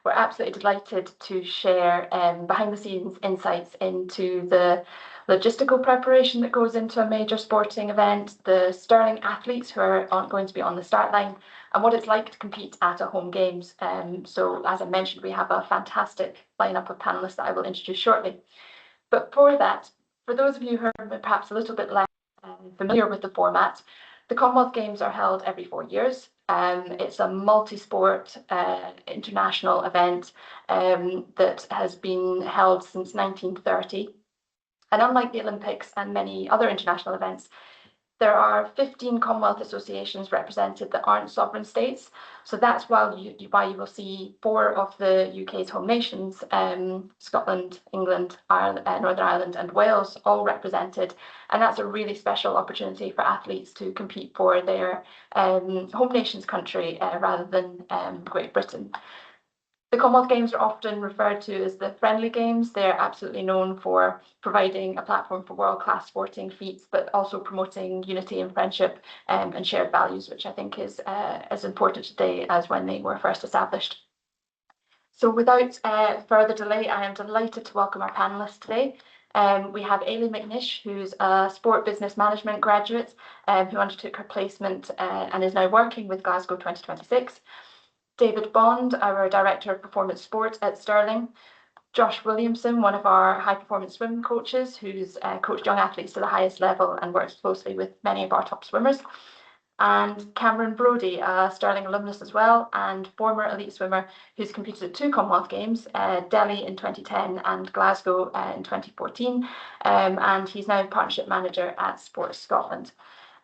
we're absolutely delighted to share behind-the-scenes insights into the logistical preparation that goes into a major sporting event, the Stirling athletes who are going to be on the start line, and what it's like to compete at a home games. So as I mentioned, we have a fantastic lineup of panelists that I will introduce shortly. But for that, for those of you who are perhaps a little bit less familiar with the format, the Commonwealth Games are held every 4 years. It's a multi-sport international event that has been held since 1930. And unlike the Olympics and many other international events, there are 15 Commonwealth associations represented that aren't sovereign states. So that's why you will see 4 of the UK's home nations, Scotland, England, Ireland, Northern Ireland and Wales, all represented. And that's a really special opportunity for athletes to compete for their home nation's country rather than Great Britain. The Commonwealth Games are often referred to as the friendly games. They're absolutely known for providing a platform for world-class sporting feats, but also promoting unity and friendship and shared values, which I think is as important today as when they were first established. So without further delay, I am delighted to welcome our panellists today. We have Eilidh McNish, who's a sport business management graduate who undertook her placement and is now working with Glasgow 2026. David Bond, our Director of Performance Sport at Stirling. Josh Williamson, one of our high performance swim coaches, who's coached young athletes to the highest level and works closely with many of our top swimmers. And Cameron Brodie, a Stirling alumnus as well, and former elite swimmer who's competed at 2 Commonwealth Games, Delhi in 2010 and Glasgow in 2014. And he's now Partnership Manager at Sports Scotland.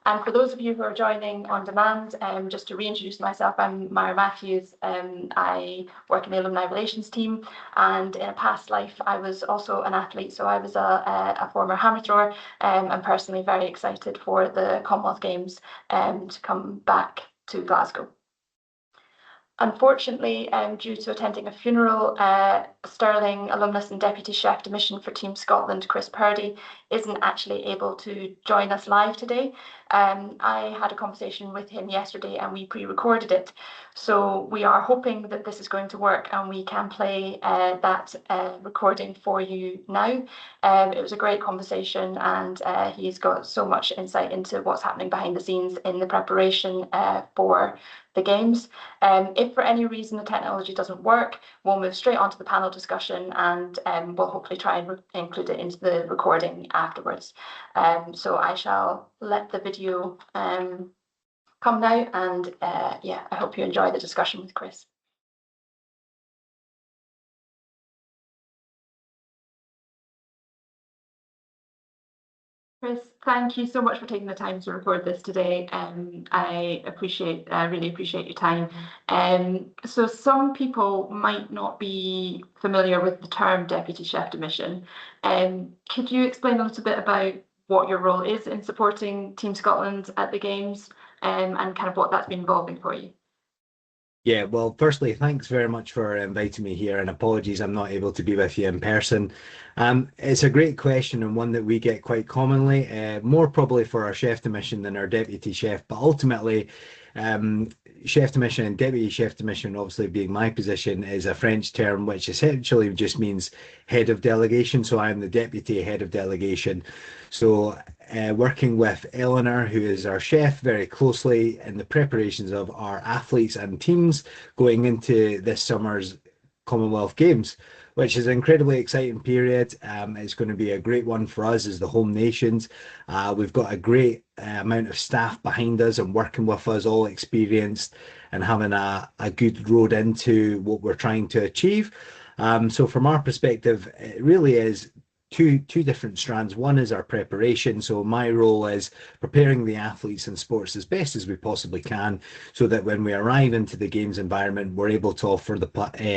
And for those of you who are joining on demand, just to reintroduce myself, I'm Myra Matthews. I work in the Alumni Relations team, and in a past life, I was also an athlete. So I was a former hammer thrower. I'm personally very excited for the Commonwealth Games to come back to Glasgow. Unfortunately, due to attending a funeral, Stirling alumnus and Deputy Chef de Mission for Team Scotland, Chris Purdie, isn't actually able to join us live today. I had a conversation with him yesterday and we pre-recorded it. So we are hoping that this is going to work and we can play that recording for you now. It was a great conversation and he's got so much insight into what's happening behind the scenes in the preparation for the Games. If for any reason the technology doesn't work, we'll move straight onto the panel discussion and we'll hopefully try and include it into the recording afterwards. So I shall let the video come now and yeah, I hope you enjoy the discussion with Chris. Chris, thank you so much for taking the time to record this today. I really appreciate your time. So some people might not be familiar with the term Deputy Chef de Mission. Could you explain a little bit about what your role is in supporting Team Scotland at the Games and kind of what that's been involving for you? Yeah, well, firstly, thanks very much for inviting me here, and apologies I'm not able to be with you in person. It's a great question and one that we get quite commonly, more probably for our chef de mission than our deputy chef, but ultimately chef de mission and deputy chef de mission, obviously being my position, is a French term which essentially just means head of delegation. So I'm the deputy head of delegation. So working with Eleanor, who is our chef, very closely in the preparations of our athletes and teams going into this summer's Commonwealth Games, which is an incredibly exciting period. It's going to be a great one for us as the home nations. We've got a great amount of staff behind us and working with us, all experienced and having a good road into what we're trying to achieve. So from our perspective, it really is two different strands. One is our preparation. So my role is preparing the athletes and sports as best as we possibly can, so that when we arrive into the Games environment, we're able to offer the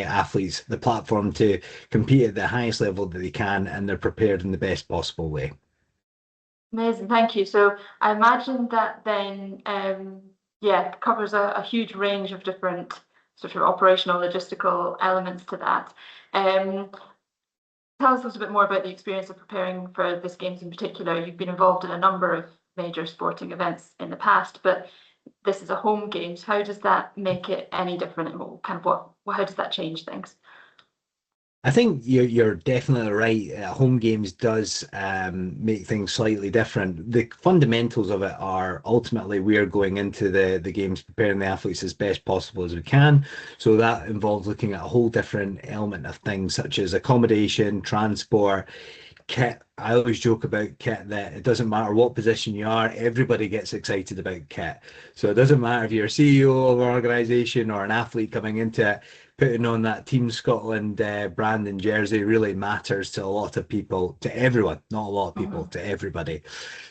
athletes the platform to compete at the highest level that they can, and they're prepared in the best possible way. Amazing, thank you. So I imagine that then, yeah, covers a huge range of different sort of operational, logistical elements to that. Tell us a little bit more about the experience of preparing for this Games in particular. You've been involved in a number of major sporting events in the past, but this is a home games. How does that make it any different? And how does that change things? I think you're definitely right. Home games does make things slightly different. The fundamentals of it are ultimately we're going into the games preparing the athletes as best possible as we can. So that involves looking at a whole different element of things such as accommodation, transport, kit. I always joke about kit that it doesn't matter what position you are, everybody gets excited about kit. So it doesn't matter if you're a CEO of an organization or an athlete coming into it, putting on that Team Scotland brand and jersey really matters to a lot of people, to everyone, not a lot of people, to everybody.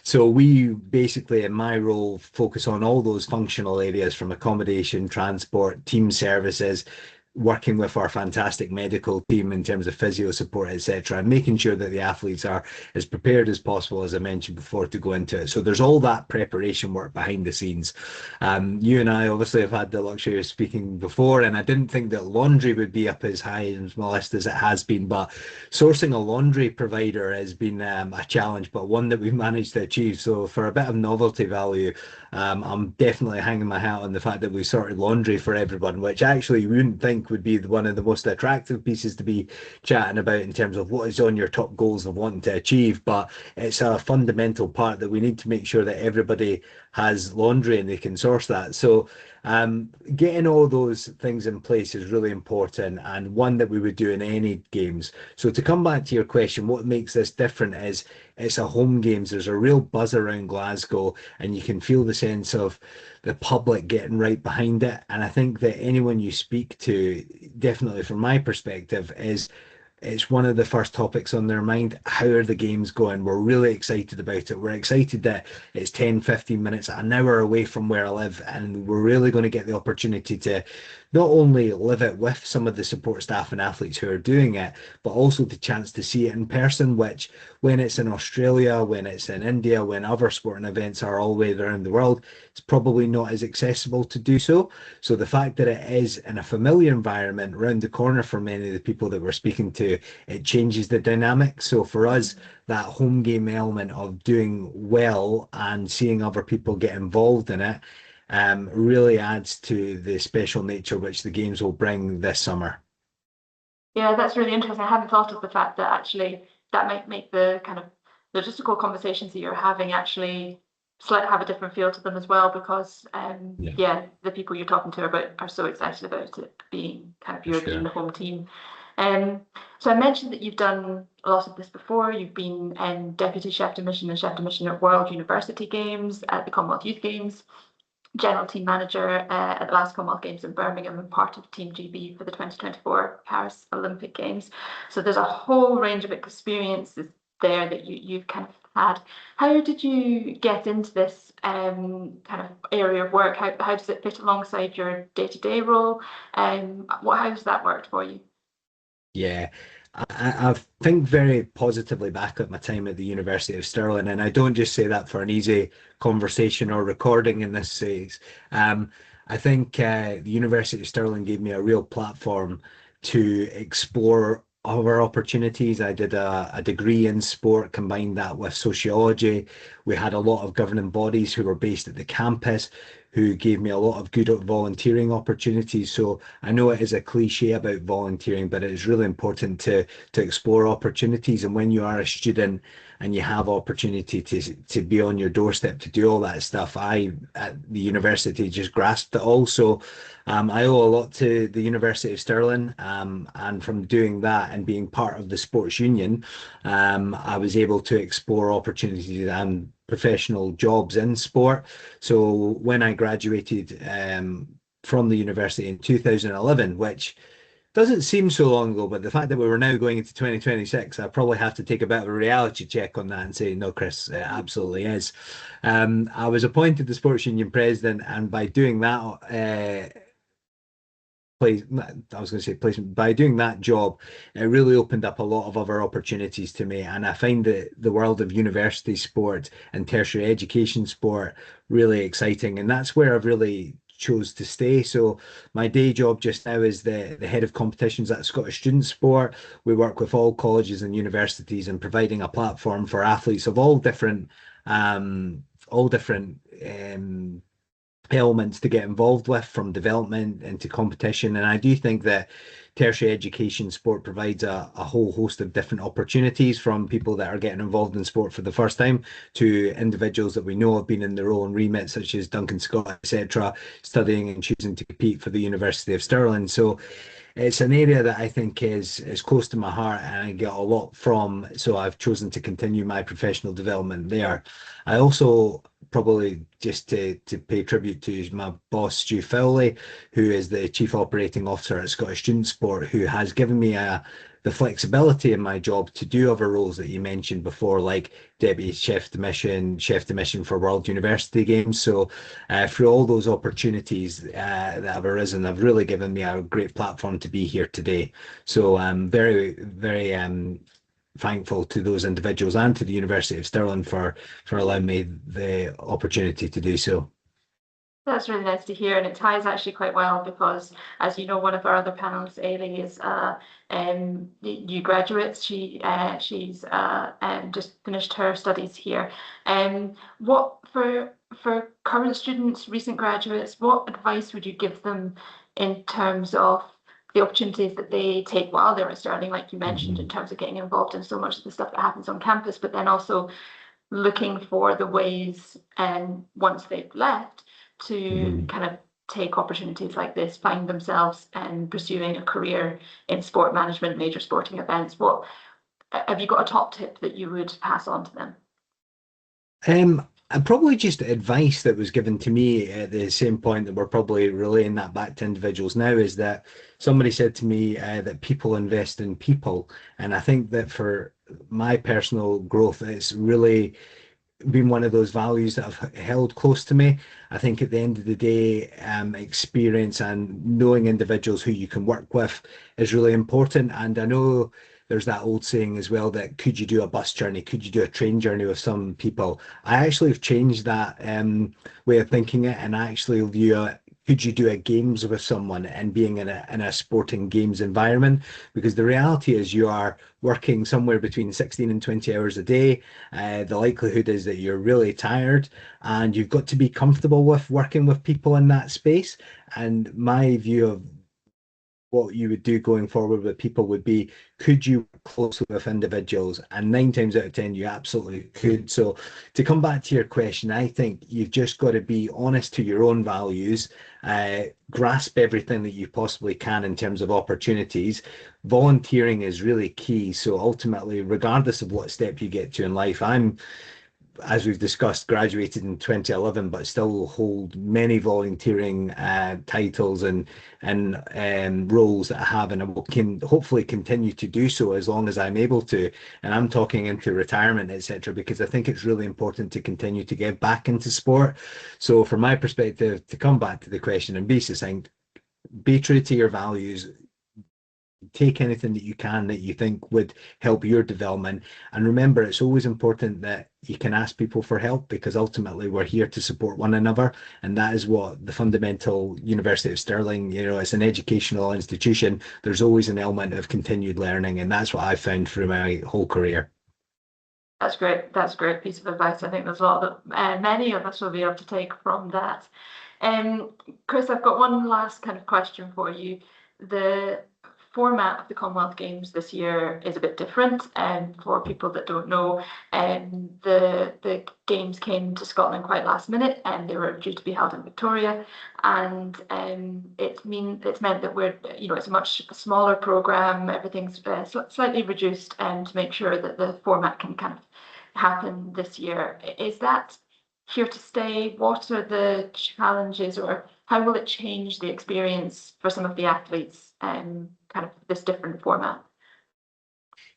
So we basically, in my role, focus on all those functional areas from accommodation, transport, team services, working with our fantastic medical team in terms of physio support, etc., and making sure that the athletes are as prepared as possible, as I mentioned before, to go into it. So there's all that preparation work behind the scenes. You and I obviously have had the luxury of speaking before, and I didn't think that laundry would be up as high on my list as it has been, but sourcing a laundry provider has been a challenge, but one that we've managed to achieve. So for a bit of novelty value, I'm definitely hanging my hat on the fact that we sorted laundry for everyone, which actually you wouldn't think would be one of the most attractive pieces to be chatting about in terms of what is on your top goals of wanting to achieve. But it's a fundamental part that we need to make sure that everybody has laundry and they can source that. So getting all those things in place is really important, and one that we would do in any games. So to come back to your question, what makes this different is it's a home games. There's a real buzz around Glasgow, and you can feel the sense of the public getting right behind it. And I think that anyone you speak to, definitely from my perspective, is it's one of the first topics on their mind. How are the games going? We're really excited about it. We're excited that it's 10, 15 minutes, an hour away from where I live, and we're really going to get the opportunity to not only live it with some of the support staff and athletes who are doing it, but also the chance to see it in person, which when it's in Australia, when it's in India, when other sporting events are all the way around the world, it's probably not as accessible to do so. So the fact that it is in a familiar environment around the corner for many of the people that we're speaking to, it changes the dynamic. So for us, that home game element of doing well and seeing other people get involved in it really adds to the special nature which the games will bring this summer. Yeah, that's really interesting. I hadn't thought of the fact that actually that might make the kind of logistical conversations that you're having actually slightly have a different feel to them as well, because the people you're talking to are so excited about it being kind of being the home team. So I mentioned that you've done a lot of this before. You've been deputy chef de mission and chef de mission at World University Games, at the Commonwealth Youth Games, general team manager at the last Commonwealth Games in Birmingham, and part of Team GB for the 2024 Paris Olympic Games. So there's a whole range of experiences there that you've kind of had. How did you get into this kind of area of work? How does it fit alongside your day-to-day role? How has that worked for you? Yeah, I think very positively back at my time at the University of Stirling, and I don't just say that for an easy conversation or recording in this case. I think the University of Stirling gave me a real platform to explore other opportunities. I did a degree in sport, combined that with sociology. We had a lot of governing bodies who were based at the campus who gave me a lot of good volunteering opportunities. So I know it is a cliche about volunteering, but it is really important to explore opportunities. And when you are a student and you have opportunity to be on your doorstep to do all that stuff, I at the university just grasped it all. So I owe a lot to the University of Stirling, and from doing that and being part of the sports union, I was able to explore opportunities and professional jobs in sport. So when I graduated from the university in 2011, which doesn't seem so long ago, but the fact that we were now going into 2026, I probably have to take a bit of a reality check on that and say, no, Chris, it absolutely is. I was appointed the sports union president, and by doing that, I was going to say placement. By doing that job, it really opened up a lot of other opportunities to me. And I find that the world of university sport and tertiary education sport really exciting. And that's where I've really chose to stay. So my day job just now is the head of competitions at Scottish Student Sport. We work with all colleges and universities and providing a platform for athletes of all different elements to get involved with, from development into competition. And I do think that tertiary education sport provides a whole host of different opportunities, from people that are getting involved in sport for the first time to individuals that we know have been in their own remit, such as Duncan Scott, etc., studying and choosing to compete for the University of Stirling. So it's an area that I think is close to my heart and I get a lot from. So I've chosen to continue my professional development there. I also, probably just to pay tribute to my boss, Stu Fowley, who is the Chief Operating Officer at Scottish Student Sport, who has given me the flexibility in my job to do other roles that you mentioned before, like Deputy Chef de Mission for World University Games. So through all those opportunities that have arisen, have really given me a great platform to be here today. So I'm very, very thankful to those individuals and to the University of Stirling for allowing me the opportunity to do so. That's really nice to hear, and it ties actually quite well because, as you know, one of our other panelists, Eilidh, is new graduate. She's just finished her studies here. What for current students, recent graduates, what advice would you give them in terms of the opportunities that they take while they're at Stirling, like you mentioned, in terms of getting involved in so much of the stuff that happens on campus, but then also looking for the ways, once they've left, to kind of take opportunities like this, find themselves and pursuing a career in sport management, major sporting events? What have you got a top tip that you would pass on to them? And probably just advice that was given to me at the same point that we're probably relaying that back to individuals now, is that somebody said to me that people invest in people. And I think that for my personal growth, it's really been one of those values that I've held close to me. I think at the end of the day, experience and knowing individuals who you can work with is really important. And I know there's that old saying as well, that could you do a bus journey? Could you do a train journey with some people? I actually have changed that way of thinking it, and I actually view it, could you do a games with someone, and being in a sporting games environment? Because the reality is you are working somewhere between 16 and 20 hours a day. The likelihood is that you're really tired, and you've got to be comfortable with working with people in that space. And my view of what you would do going forward with people would be, could you work closely with individuals? And 9 times out of 10, you absolutely could. So to come back to your question, I think you've just got to be honest to your own values, grasp everything that you possibly can in terms of opportunities. Volunteering is really key. So ultimately, regardless of what step you get to in life, I'm, as we've discussed, graduated in 2011, but still hold many volunteering titles and roles that I have, and I will hopefully continue to do so as long as I'm able to. And I'm talking into retirement, etc., because I think it's really important to continue to give back into sport. So from my perspective, to come back to the question and be succinct, be true to your values. Take anything that you can that you think would help your development. And remember, it's always important that you can ask people for help, because ultimately we're here to support one another. And that is what the fundamental University of Stirling, it's an educational institution. There's always an element of continued learning. And that's what I've found through my whole career. That's great. That's a great piece of advice. I think there's a lot that many of us will be able to take from that. Chris, I've got one last kind of question for you. The format of the Commonwealth Games this year is a bit different, and for people that don't know, the games came to Scotland quite last minute, and they were due to be held in Victoria, and it's meant that we're, it's a much smaller programme. Everything's slightly reduced, and to make sure that the format can kind of happen this year. Is that here to stay? What are the challenges, or how will it change the experience for some of the athletes, kind of this different format?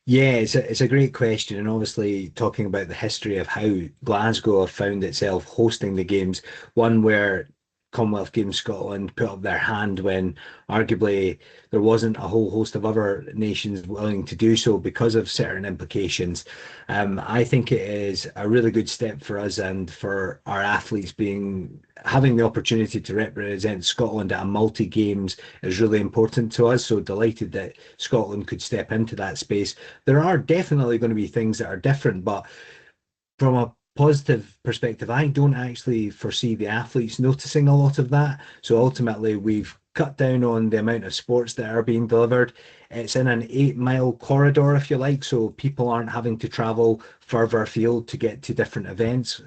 Yeah, it's a great question. And obviously talking about the history of how Glasgow have found itself hosting the games, one where Commonwealth Games Scotland put up their hand when arguably there wasn't a whole host of other nations willing to do so because of certain implications. I think it is a really good step for us and for our athletes having the opportunity to represent Scotland at a multi-games is really important to us. So delighted that Scotland could step into that space. There are definitely going to be things that are different, but from a positive perspective, I don't actually foresee the athletes noticing a lot of that. So ultimately, we've cut down on the amount of sports that are being delivered. It's in an 8 mile corridor, if you like, so people aren't having to travel further afield to get to different events.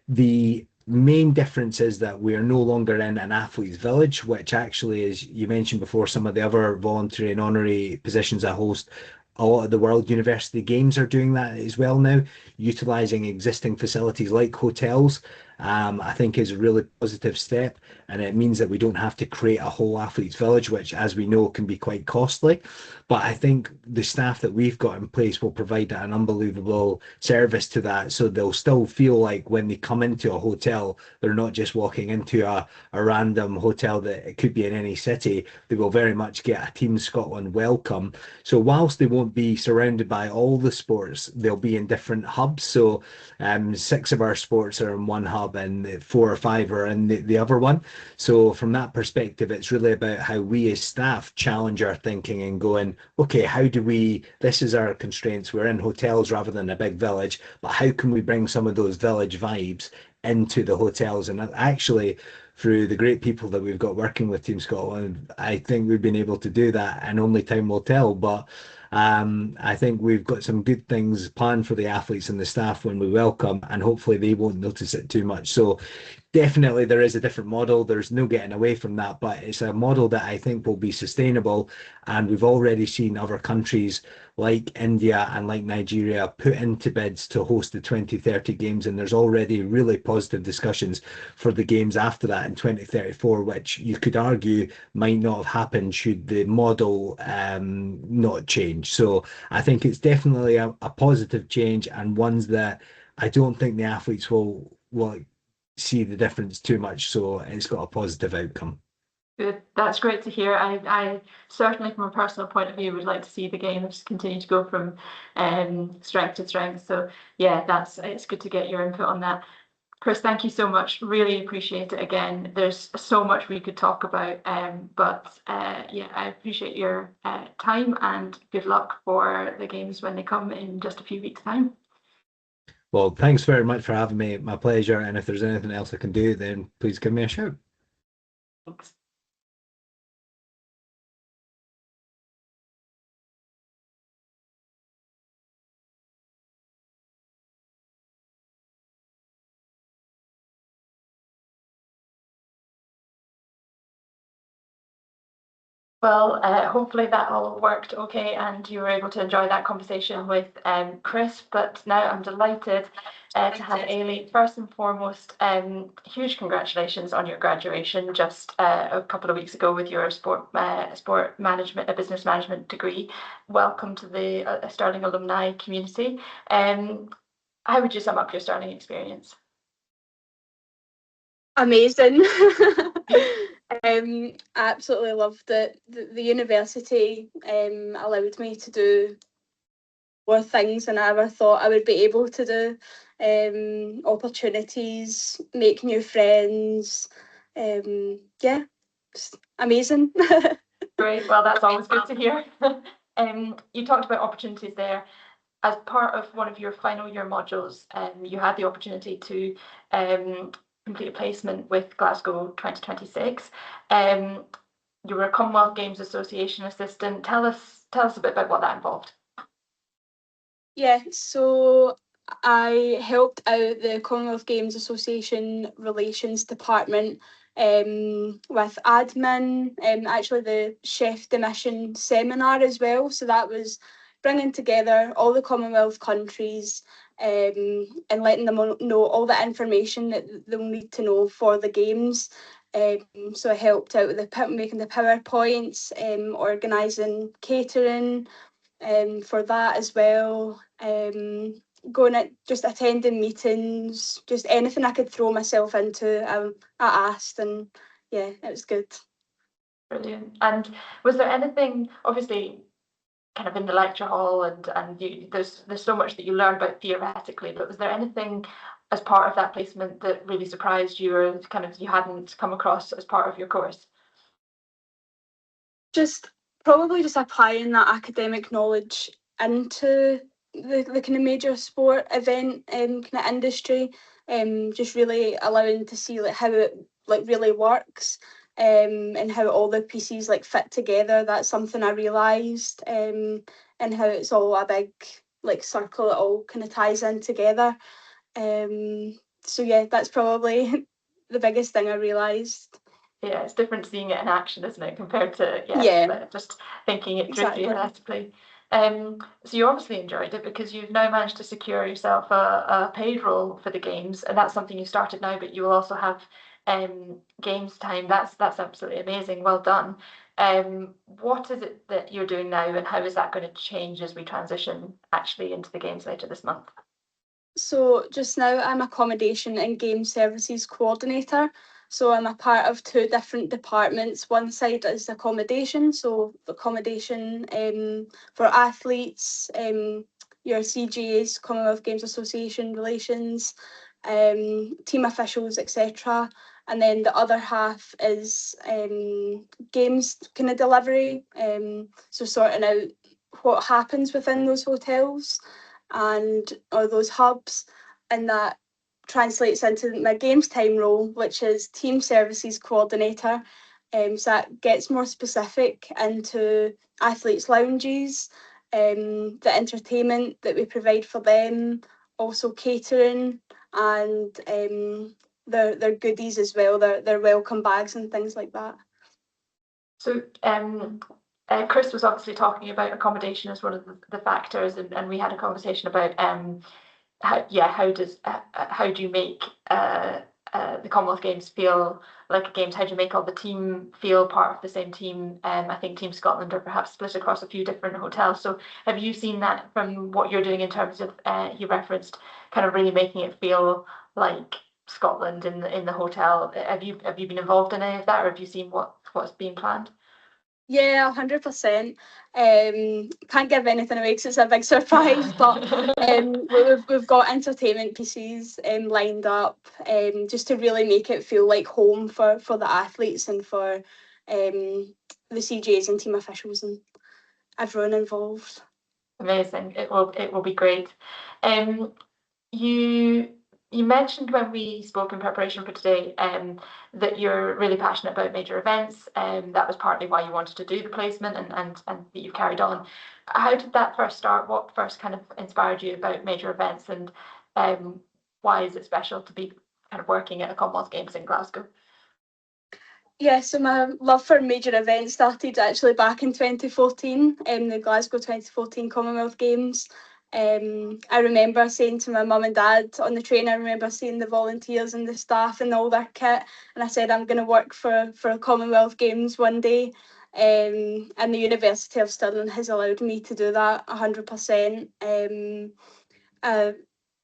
The main difference is that we're no longer in an athlete's village, which actually, as you mentioned before, some of the other voluntary and honorary positions I host, a lot of the World University Games are doing that as well now, utilizing existing facilities like hotels. I think is a really positive step, and it means that we don't have to create a whole athletes village, which, as we know, can be quite costly. But I think the staff that we've got in place will provide an unbelievable service to that, so they'll still feel like when they come into a hotel, they're not just walking into a random hotel that it could be in any city. They will very much get a Team Scotland welcome. So whilst they won't be surrounded by all the sports, they'll be in different hubs. So 6 of our sports are in one hub and 4 or 5 are in the other one. So from that perspective, it's really about how we as staff challenge our thinking and going, okay, how do we, this is our constraints. We're in hotels rather than a big village, but how can we bring some of those village vibes into the hotels? And actually, through the great people that we've got working with Team Scotland, I think we've been able to do that, and only time will tell. But I think we've got some good things planned for the athletes and the staff when we welcome, and hopefully they won't notice it too much. So definitely there is a different model. There's no getting away from that, but it's a model that I think will be sustainable. And we've already seen other countries like India and like Nigeria put into bids to host the 2030 Games. And there's already really positive discussions for the Games after that in 2034, which you could argue might not have happened should the model not change. So I think it's definitely a positive change, and ones that I don't think the athletes will see the difference too much. So it's got a positive outcome. Good. That's great to hear. I certainly, from a personal point of view, would like to see the games continue to go from strength to strength. So yeah, it's good to get your input on that. Chris, thank you so much. Really appreciate it again. There's so much we could talk about, but yeah, I appreciate your time, and good luck for the games when they come in just a few weeks' time. Well, thanks very much for having me. My pleasure. And if there's anything else I can do, then please give me a shout. Thanks. Well, hopefully that all worked okay and you were able to enjoy that conversation with Chris. But now I'm delighted to have Eilidh. First and foremost, huge congratulations on your graduation just a couple of weeks ago with your sport management, a business management degree. Welcome to the Stirling alumni community. How would you sum up your Stirling experience? Amazing. Absolutely loved it. The university allowed me to do more things than I ever thought I would be able to do. Opportunities, make new friends. Yeah, just amazing. Great. Well, that's always good to hear. You talked about opportunities there. As part of one of your final year modules, you had the opportunity to complete a placement with Glasgow 2026. You were a Commonwealth Games Association assistant. Tell us a bit about what that involved. Yeah, so I helped out the Commonwealth Games Association Relations Department with admin, actually the Chef de Mission seminar as well. So that was bringing together all the Commonwealth countries and letting them know all the information that they'll need to know for the Games. So I helped out with making the PowerPoints, organising catering, for that as well. Going at just attending meetings, just anything I could throw myself into, I asked, and yeah, it was good. Brilliant. And was there anything, obviously, kind of in the lecture hall, and there's so much that you learn about theoretically, but was there anything as part of that placement that really surprised you, or kind of you hadn't come across as part of your course? Just probably just applying that academic knowledge into the kind of major sport event kind of industry, just really allowing to see like how it like really works, and how all the pieces like fit together. That's something I realised, and how it's all a big like circle. It all kind of ties in together. So yeah, that's probably the biggest thing I realised. Yeah, it's different seeing it in action, isn't it, compared to Yeah, just thinking it through exactly. theoretically. So you obviously enjoyed it because you've now managed to secure yourself a paid role for the games, and that's something you started now, but you will also have games time. That's absolutely amazing. Well done. What is it that you're doing now, and how is that going to change as we transition actually into the games later this month? So just now I'm accommodation and game services coordinator. So I'm a part of two different departments. One side is accommodation, so accommodation for athletes, your CGAs, Commonwealth Games Association relations, team officials, etc. And then the other half is games kind of delivery, so sorting out what happens within those hotels and or those hubs, and that translates into my games time role, which is team services coordinator. So that gets more specific into athletes' lounges, the entertainment that we provide for them, also catering and their goodies as well, their welcome bags and things like that. So Chris was obviously talking about accommodation as one of the factors, and we had a conversation about how do you make the Commonwealth Games feel like a games? How do you make all the team feel part of the same team? I think Team Scotland are perhaps split across a few different hotels. So have you seen that from what you're doing in terms of you referenced kind of really making it feel like Scotland in the hotel? Have you been involved in any of that, or have you seen what's being planned? Yeah, 100%. Can't give anything away because it's a big surprise, but we've got entertainment pieces lined up, just to really make it feel like home for the athletes and for the CJs and team officials and everyone involved. Amazing. It will be great. You you mentioned when we spoke in preparation for today, that you're really passionate about major events, and that was partly why you wanted to do the placement, and that you've carried on. How did that first start? What first kind of inspired you about major events, and why is it special to be kind of working at a Commonwealth Games in Glasgow? Yeah, so my love for major events started actually back in 2014, the Glasgow 2014 Commonwealth Games. I remember saying to my mum and dad on the train, I remember seeing the volunteers and the staff and all their kit, and I said I'm going to work for Commonwealth Games one day. And the University of Stirling has allowed me to do that 100%.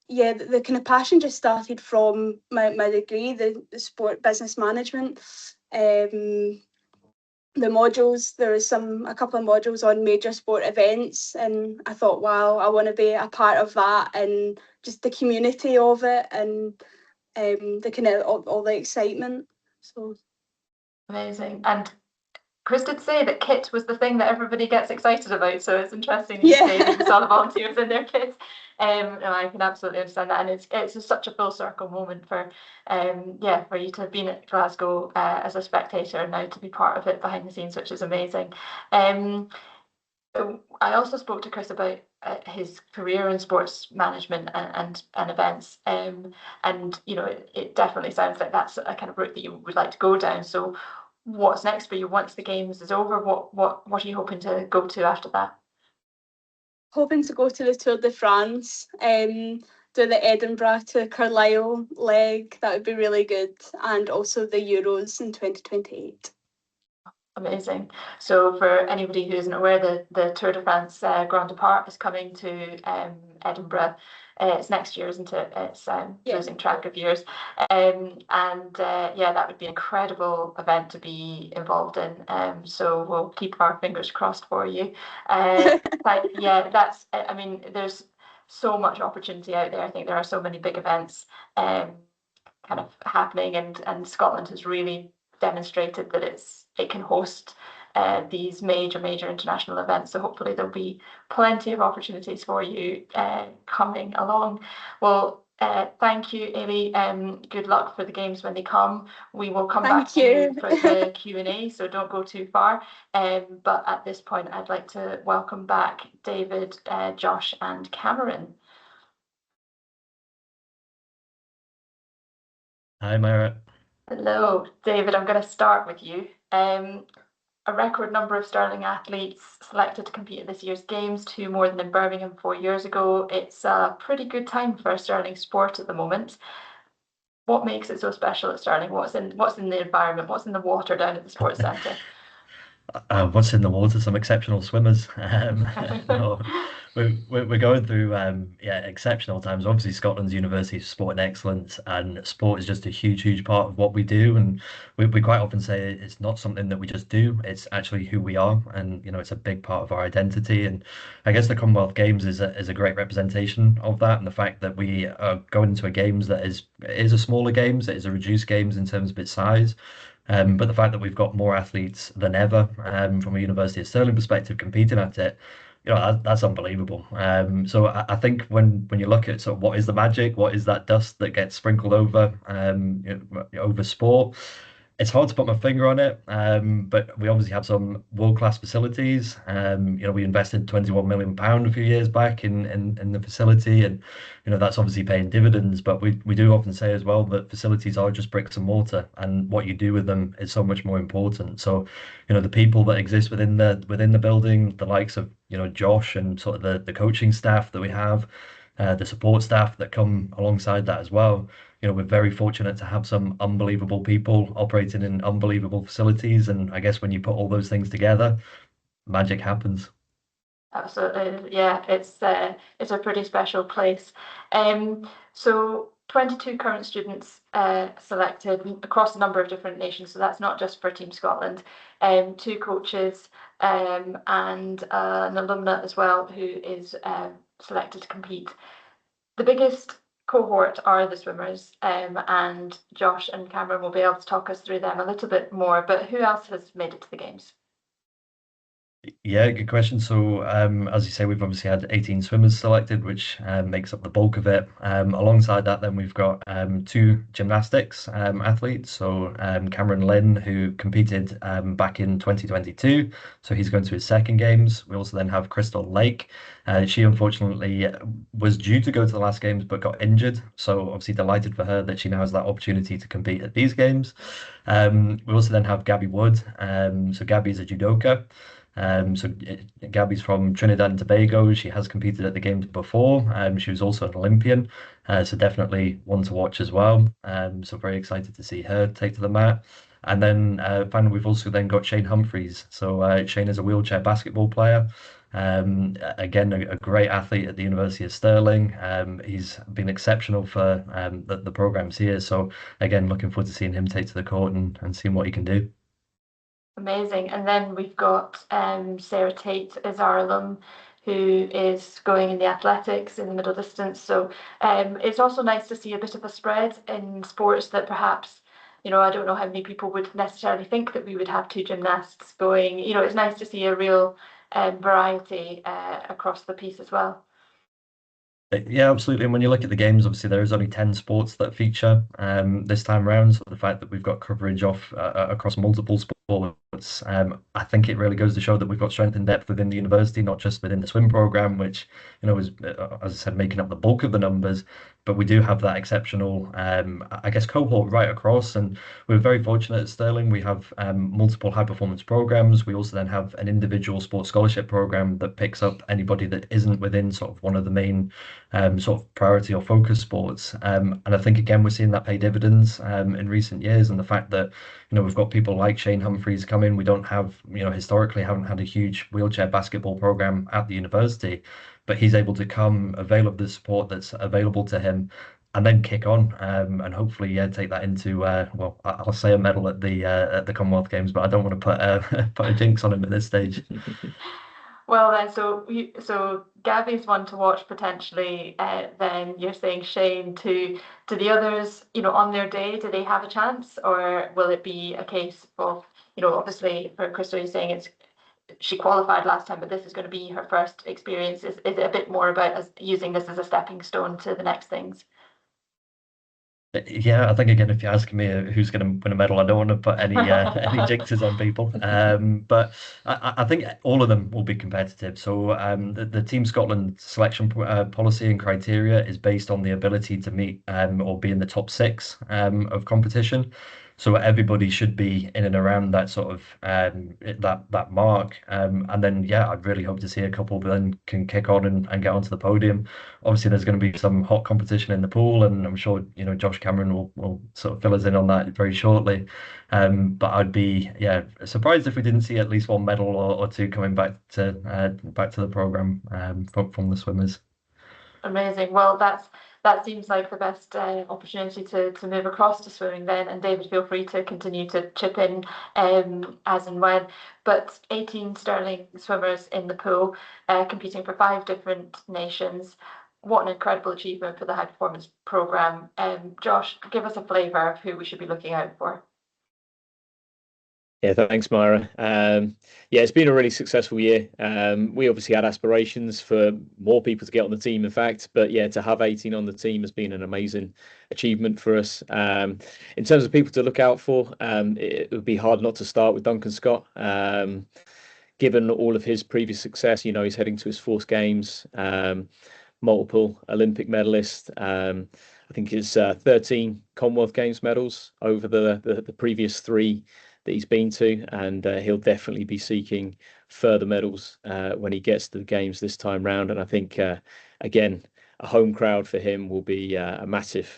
Yeah, the kind of passion just started from my degree, the sport business management. The modules, there was a couple of modules on major sport events, and I thought, wow, I want to be a part of that and just the community of it, and the kind of all the excitement. So Amazing. And Chris did say that kit was the thing that everybody gets excited about, so it's interesting that you say that you saw the volunteers in their kits. And I can absolutely understand that, and it's just such a full circle moment for for you to have been at Glasgow as a spectator and now to be part of it behind the scenes, which is amazing. I also spoke to Chris about his career in sports management and events, and you know it definitely sounds like that's a kind of route that you would like to go down. So what's next for you once the games is over? What are you hoping to go to after that? hoping to go to the Tour de France, do the Edinburgh to Carlisle leg. That would be really good, and also the Euros in 2028. Amazing. So for anybody who isn't aware, the Tour de France Grand Depart is coming to Edinburgh. It's next year, isn't it? It's losing track of years. Yeah, that would be an incredible event to be involved in. So we'll keep our fingers crossed for you. But yeah, I mean, there's so much opportunity out there. I think there are so many big events kind of happening, and Scotland has really demonstrated that it can host these major international events. So hopefully there'll be plenty of opportunities for you coming along. Well, thank you, Eilidh. Good luck for the games when they come. We will come back to you for the Q&A, so don't go too far. But at this point, I'd like to welcome back David, Josh, and Cameron. Hi, Myra. Hello, David. I'm going to start with you. A record number of Stirling athletes selected to compete at this year's Games, 2 more than in Birmingham 4 years ago. It's a pretty good time for Stirling sport at the moment. What makes it so special at Stirling? What's in the environment? What's in the water down at the sports centre? What's in the water? Some exceptional swimmers. No, we're going through exceptional times. Obviously, Scotland's University of Sport and Excellence, and sport is just a huge part of what we do. And we quite often say it's not something that we just do; it's actually who we are, and it's a big part of our identity. And I guess the Commonwealth Games is a great representation of that, and the fact that we are going into a games that is a smaller games, it is a reduced games in terms of its size. But the fact that we've got more athletes than ever from a University of Stirling perspective competing at it, that's unbelievable. So I think when you look at sort of what is the magic, what is that dust that gets sprinkled over over sport, it's hard to put my finger on it, but we obviously have some world-class facilities. We invested £21 million a few years back in the facility, and that's obviously paying dividends. But we do often say as well that facilities are just bricks and mortar, and what you do with them is so much more important. So, the people that exist within the building, the likes of Josh and sort of the coaching staff that we have, the support staff that come alongside that as well. We're very fortunate to have some unbelievable people operating in unbelievable facilities. And I guess when you put all those things together, magic happens. Absolutely. Yeah, it's a pretty special place. So 22 current students selected across a number of different nations. So that's not just for Team Scotland. 2 coaches and an alumna as well who is selected to compete. The biggest cohort are the swimmers, and Josh and Cameron will be able to talk us through them a little bit more. But who else has made it to the Games? Yeah, good question. So, as you say, we've obviously had 18 swimmers selected, which makes up the bulk of it. Alongside that, then we've got 2 gymnastics athletes. So, Cameron Lynn, who competed back in 2022, so he's going to his second Games. We also then have Crystal Lake. She unfortunately was due to go to the last Games, but got injured. So, obviously delighted for her that she now has that opportunity to compete at these Games. We also then have Gabby Wood. So, Gabby's a judoka. So Gabby's from Trinidad and Tobago. She has competed at the Games before. She was also an Olympian, so definitely one to watch as well. So very excited to see her take to the mat. And then finally, we've also then got Shane Humphreys. So Shane is a wheelchair basketball player. Again, a great athlete at the University of Stirling. He's been exceptional for the programs here. So again, looking forward to seeing him take to the court and seeing what he can do. Amazing. And then we've got Sarah Tate is our alum who is going in the athletics in the middle distance. So it's also nice to see a bit of a spread in sports that perhaps, I don't know how many people would necessarily think that we would have 2 gymnasts going. It's nice to see a real variety across the piece as well. Yeah, absolutely. And when you look at the Games, obviously there is only 10 sports that feature this time around. So the fact that we've got coverage across multiple sports, I think it really goes to show that we've got strength and depth within the university, not just within the swim program, which is, as I said, making up the bulk of the numbers. But we do have that exceptional, I guess, cohort right across. And we're very fortunate at Stirling. We have multiple high performance programs. We also then have an individual sports scholarship program that picks up anybody that isn't within sort of one of the main sort of priority or focus sports. And I think, again, we're seeing that pay dividends in recent years. And the fact that, we've got people like Shane Humphreys come in. We don't have, historically haven't had a huge wheelchair basketball program at the university, but he's able to come, avail of the support that's available to him, and then kick on and hopefully take that into well, I'll say a medal at the Commonwealth Games, but I don't want to put put a jinx on him at this stage. Well then, so Gabby's one to watch potentially. Then you're saying Shane to the others. On their day, do they have a chance, or will it be a case of obviously for Crystal, you're saying she qualified last time, but this is going to be her first experience. Is it a bit more about using this as a stepping stone to the next things? Yeah, I think again, if you're asking me who's going to win a medal, I don't want to put any any jinxes on people. But I think all of them will be competitive. So the Team Scotland selection policy and criteria is based on the ability to meet or be in the top six of competition. So everybody should be in and around that sort of that mark. And then yeah, I'd really hope to see a couple then can kick on and get onto the podium. Obviously, there's going to be some hot competition in the pool, and I'm sure Josh Cameron will sort of fill us in on that very shortly. But I'd be surprised if we didn't see at least one medal or two coming back to the program from the swimmers. Amazing. Well, that seems like the best opportunity to move across to swimming then. And David, feel free to continue to chip in as and when. But 18 Stirling swimmers in the pool, competing for 5 different nations. What an incredible achievement for the high performance program. Josh, give us a flavour of who we should be looking out for. Yeah, thanks, Myra. Yeah, it's been a really successful year. We obviously had aspirations for more people to get on the team, in fact, but yeah, to have 18 on the team has been an amazing achievement for us. In terms of people to look out for, it would be hard not to start with Duncan Scott. Given all of his previous success, he's heading to his 4th games, multiple Olympic medalist. I think it's 13 Commonwealth Games medals over the previous 3 that he's been to, and he'll definitely be seeking further medals when he gets to the games this time round. And I think again, a home crowd for him will be a massive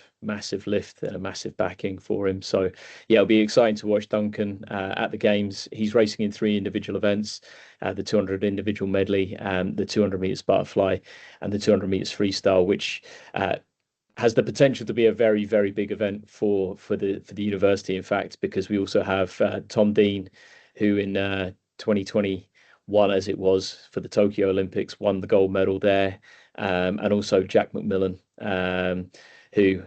lift and a massive backing for him. So yeah, it'll be exciting to watch Duncan at the games. He's racing in 3 individual events, the 200 individual medley, the 200 meters butterfly, and the 200 meters freestyle, which has the potential to be a very, very big event for the university, in fact, because we also have Tom Dean, who in 2021, as it was for the Tokyo Olympics, won the gold medal there, and also Jack McMillan, who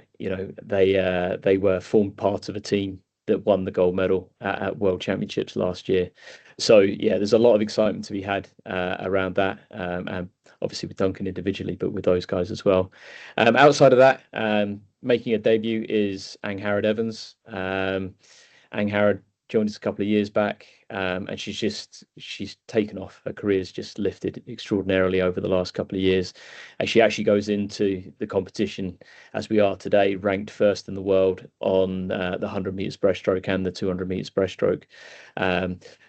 they were formed part of a team that won the gold medal at World Championships last year. So yeah, there's a lot of excitement to be had around that, and obviously with Duncan individually, but with those guys as well. Outside of that, making a debut is Angharad Evans. Angharad joined us a couple of years back, and she's taken off. Her career's just lifted extraordinarily over the last couple of years. And she actually goes into the competition as we are today, ranked 1st in the world on the 100 meters breaststroke and the 200 meters breaststroke.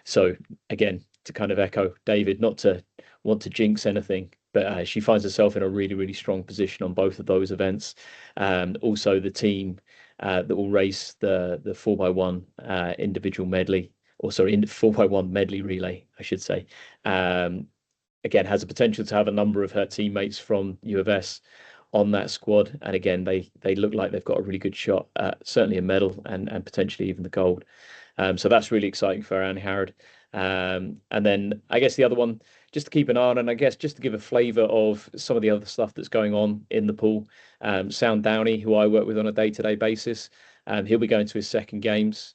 So again, to kind of echo David, not to want to jinx anything, but she finds herself in a really, really strong position on both of those events. Also, the team that will race the 4x1 individual medley, or sorry, 4x1 medley relay, I should say, again, has the potential to have a number of her teammates from U of S on that squad. And again, they look like they've got a really good shot at certainly a medal and potentially even the gold. So that's really exciting for Angharad. And then I guess the other one, just to keep an eye on, and I guess just to give a flavour of some of the other stuff that's going on in the pool, Sound Downey, who I work with on a day-to-day basis, he'll be going to his 2nd games.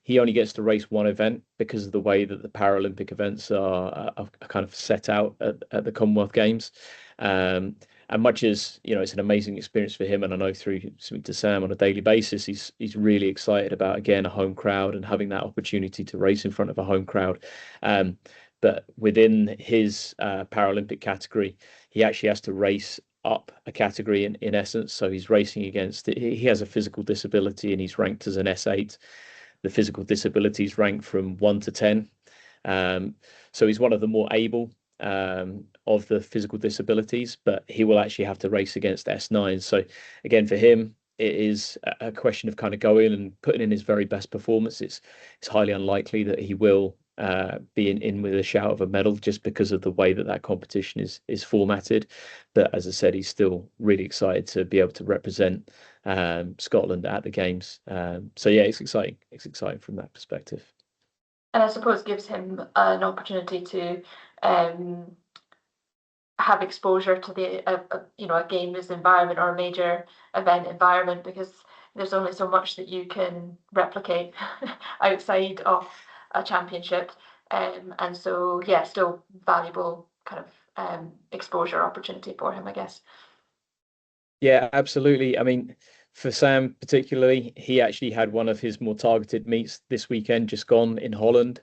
He only gets to race 1 event because of the way that the Paralympic events are kind of set out at the Commonwealth Games. And much as it's an amazing experience for him, and I know through speaking to Sam on a daily basis, he's really excited about, again, a home crowd and having that opportunity to race in front of a home crowd. But within his Paralympic category, he actually has to race up a category in essence. So he's racing against, he has a physical disability and he's ranked as an S8. The physical disabilities rank from 1 to 10. So he's one of the more able of the physical disabilities, but he will actually have to race against S9. So again, for him, it is a question of kind of going and putting in his very best performance. It's highly unlikely that he will be in with a shout of a medal just because of the way that competition is formatted. But as I said, he's still really excited to be able to represent Scotland at the games. So yeah, it's exciting. It's exciting from that perspective. I suppose gives him an opportunity to have exposure to a games environment or a major event environment, because there's only so much that you can replicate outside of a championship, and so yeah, still valuable kind of exposure opportunity for him, I guess. Yeah, absolutely. I mean, for Sam particularly, he actually had one of his more targeted meets this weekend just gone in Holland,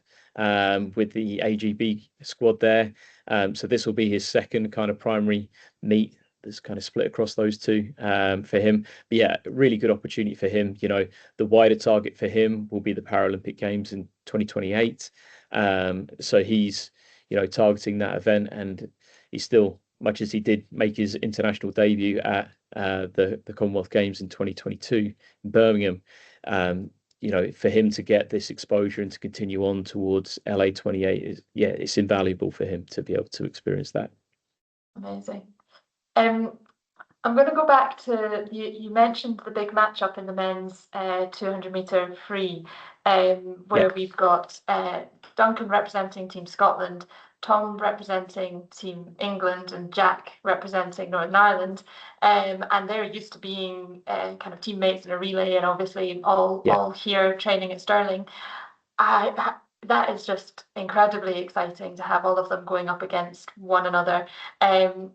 with the AGB squad there. So this will be his second kind of primary meet that's kind of split across those two, for him. But yeah, really good opportunity for him. You know, the wider target for him will be the Paralympic Games in 2028. So he's, you know, targeting that event, and he's still, much as he did make his international debut at the Commonwealth Games in 2022 in Birmingham, you know, for him to get this exposure and to continue on towards LA 28 is, yeah, it's invaluable for him to be able to experience that. Amazing. I'm going to go back to you mentioned the big matchup in the men's 200 meter free, where we've got Duncan representing Team Scotland, Tom representing Team England, and Jack representing Northern Ireland, and they're used to being kind of teammates in a relay, and obviously all here training at Stirling. That is just incredibly exciting to have all of them going up against one another.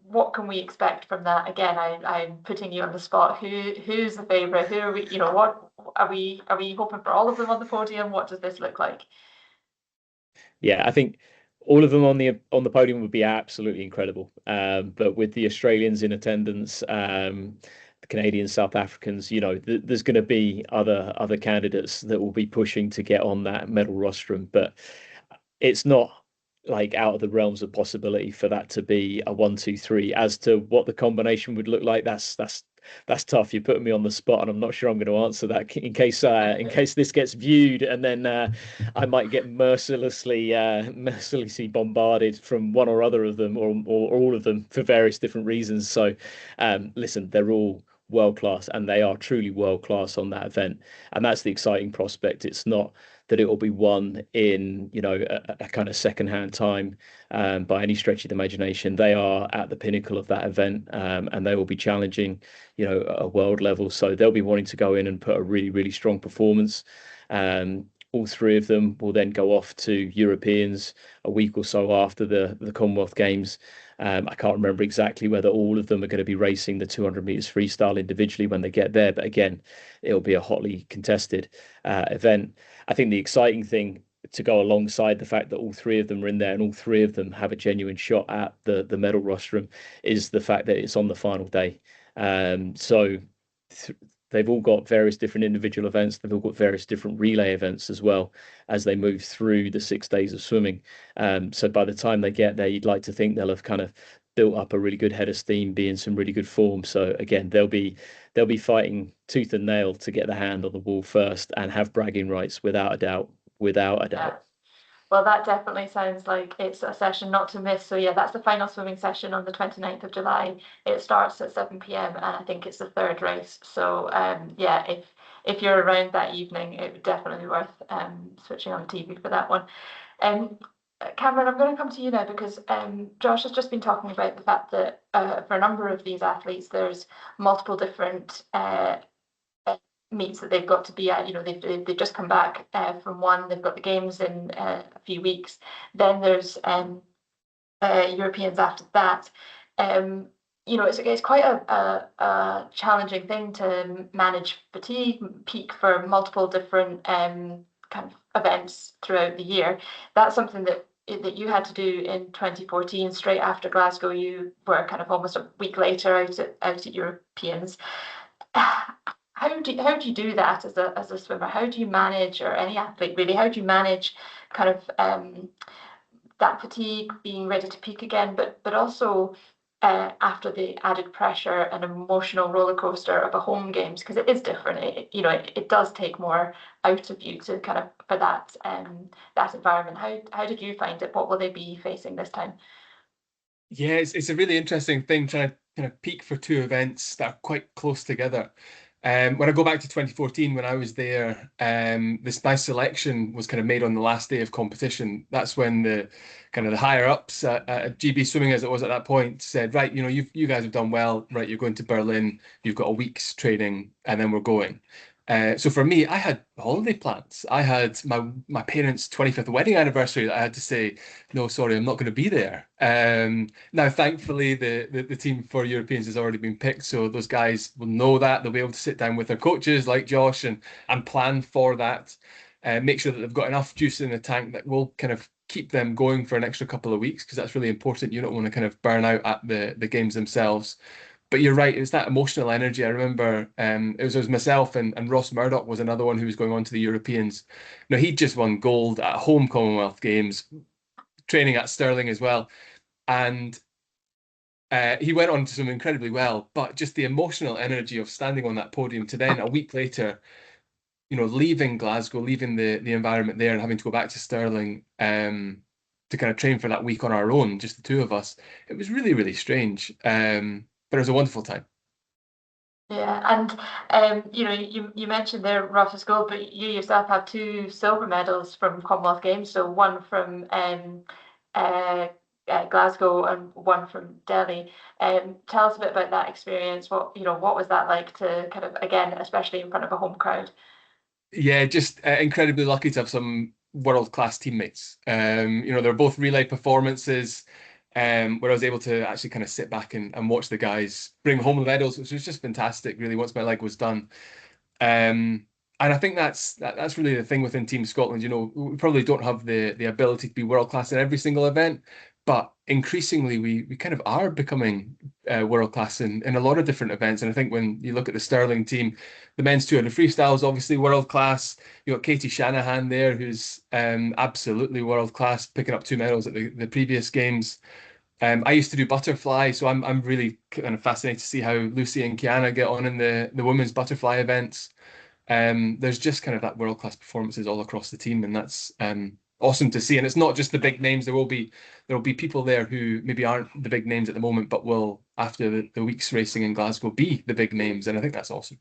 What can we expect from that? Again, I'm putting you on the spot. Who's the favourite? Who are we? You know, what are we hoping for all of them on the podium? What does this look like? Yeah, I think all of them on the podium would be absolutely incredible. But with the Australians in attendance, the Canadians, South Africans, you know, there's going to be other candidates that will be pushing to get on that medal rostrum. But it's not like out of the realms of possibility for that to be a 1, 2, 3. As to what the combination would look like, that's tough. You're putting me on the spot, and I'm not sure I'm going to answer that in case this gets viewed, and then I might get mercilessly bombarded from one or other of them, or all of them, for various different reasons. So listen, they're all world class, and they are truly world class on that event, and that's the exciting prospect. It's not that it will be won in, you know, a kind of second-hand time by any stretch of the imagination. They are at the pinnacle of that event, and they will be challenging, you know, a world level. So they'll be wanting to go in and put a really, really strong performance. All three of them will then go off to Europeans a week or so after the Commonwealth Games. I can't remember exactly whether all of them are going to be racing the 200 meters freestyle individually when they get there. But again, it'll be a hotly contested event. I think the exciting thing, to go alongside the fact that all three of them are in there and all three of them have a genuine shot at the medal rostrum, is the fact that it's on the final day. So they've all got various different individual events. They've all got various different relay events as well as they move through the 6 days of swimming. So by the time they get there, you'd like to think they'll have kind of built up a really good head of steam, be in some really good form. So again, they'll be fighting tooth and nail to get the hand on the wall first and have bragging rights, without a doubt. Yeah. Well, that definitely sounds like it's a session not to miss. So yeah, that's the final swimming session on the 29th of July. It starts at 7 p.m. and I think it's the third race. So yeah, if you're around that evening, it would definitely be worth switching on TV for that one. Cameron, I'm going to come to you now, because Josh has just been talking about the fact that for a number of these athletes, there's multiple different meets that they've got to be at. You know, they've just come back from one. They've got the games in a few weeks. Then there's Europeans after that. You know, it's quite a challenging thing to manage fatigue, peak for multiple different kind of events throughout the year. That's something that you had to do in 2014, straight after Glasgow. You were kind of almost a week later out at Europeans. How do you do that as a swimmer? How do you manage, or any athlete really, how do you manage kind of that fatigue, being ready to peak again, but also after the added pressure and emotional roller coaster of a home games, because it is different. It does take more out of you to kind of, for that environment. How did you find it? What will they be facing this time? Yeah, it's a really interesting thing, trying to kind of peak for two events that are quite close together. When I go back to 2014, when I was there, my selection was kind of made on the last day of competition. That's when the higher ups at GB Swimming, as it was at that point, said, right, you guys have done well, right? You're going to Berlin. You've got a week's training, and then we're going. So for me, I had holiday plans. I had my parents' 25th wedding anniversary that I had to say, no, sorry, I'm not going to be there. Now, thankfully, the team for Europeans has already been picked, so those guys will know that. They'll be able to sit down with their coaches like Josh and plan for that, make sure that they've got enough juice in the tank that will kind of keep them going for an extra couple of weeks, because that's really important. You don't want to kind of burn out at the games themselves. But you're right, it's that emotional energy. I remember it was myself and Ross Murdoch was another one who was going on to the Europeans. Now, he'd just won gold at home Commonwealth Games, training at Stirling as well. And he went on to swim incredibly well, but just the emotional energy of standing on that podium to then, a week later, leaving Glasgow, leaving the environment there and having to go back to Stirling to kind of train for that week on our own, just the two of us. It was really, really strange. But it was a wonderful time. Yeah, and you mentioned there Ross's gold, but you yourself have 2 silver medals from Commonwealth Games, so one from Glasgow and one from Delhi. Tell us a bit about that experience. What was that like to kind of, again, especially in front of a home crowd? Yeah, just incredibly lucky to have some world-class teammates. They're both relay performances. Where I was able to actually kind of sit back and watch the guys bring home the medals, which was just fantastic, really, once my leg was done. And I think that's really the thing within Team Scotland. We probably don't have the ability to be world class in every single event, but increasingly we kind of are becoming world class in a lot of different events. And I think when you look at the Stirling team, the men's 200 freestyle is obviously world class. You got Katie Shanahan there, who's absolutely world class, picking up 2 medals at the previous games. I used to do butterfly, so I'm really kind of fascinated to see how Lucy and Kiana get on in the women's butterfly events. There's just kind of that world-class performances all across the team, and that's awesome to see. And it's not just the big names. There will be people there who maybe aren't the big names at the moment, but will, after the week's racing in Glasgow, be the big names. And I think that's awesome.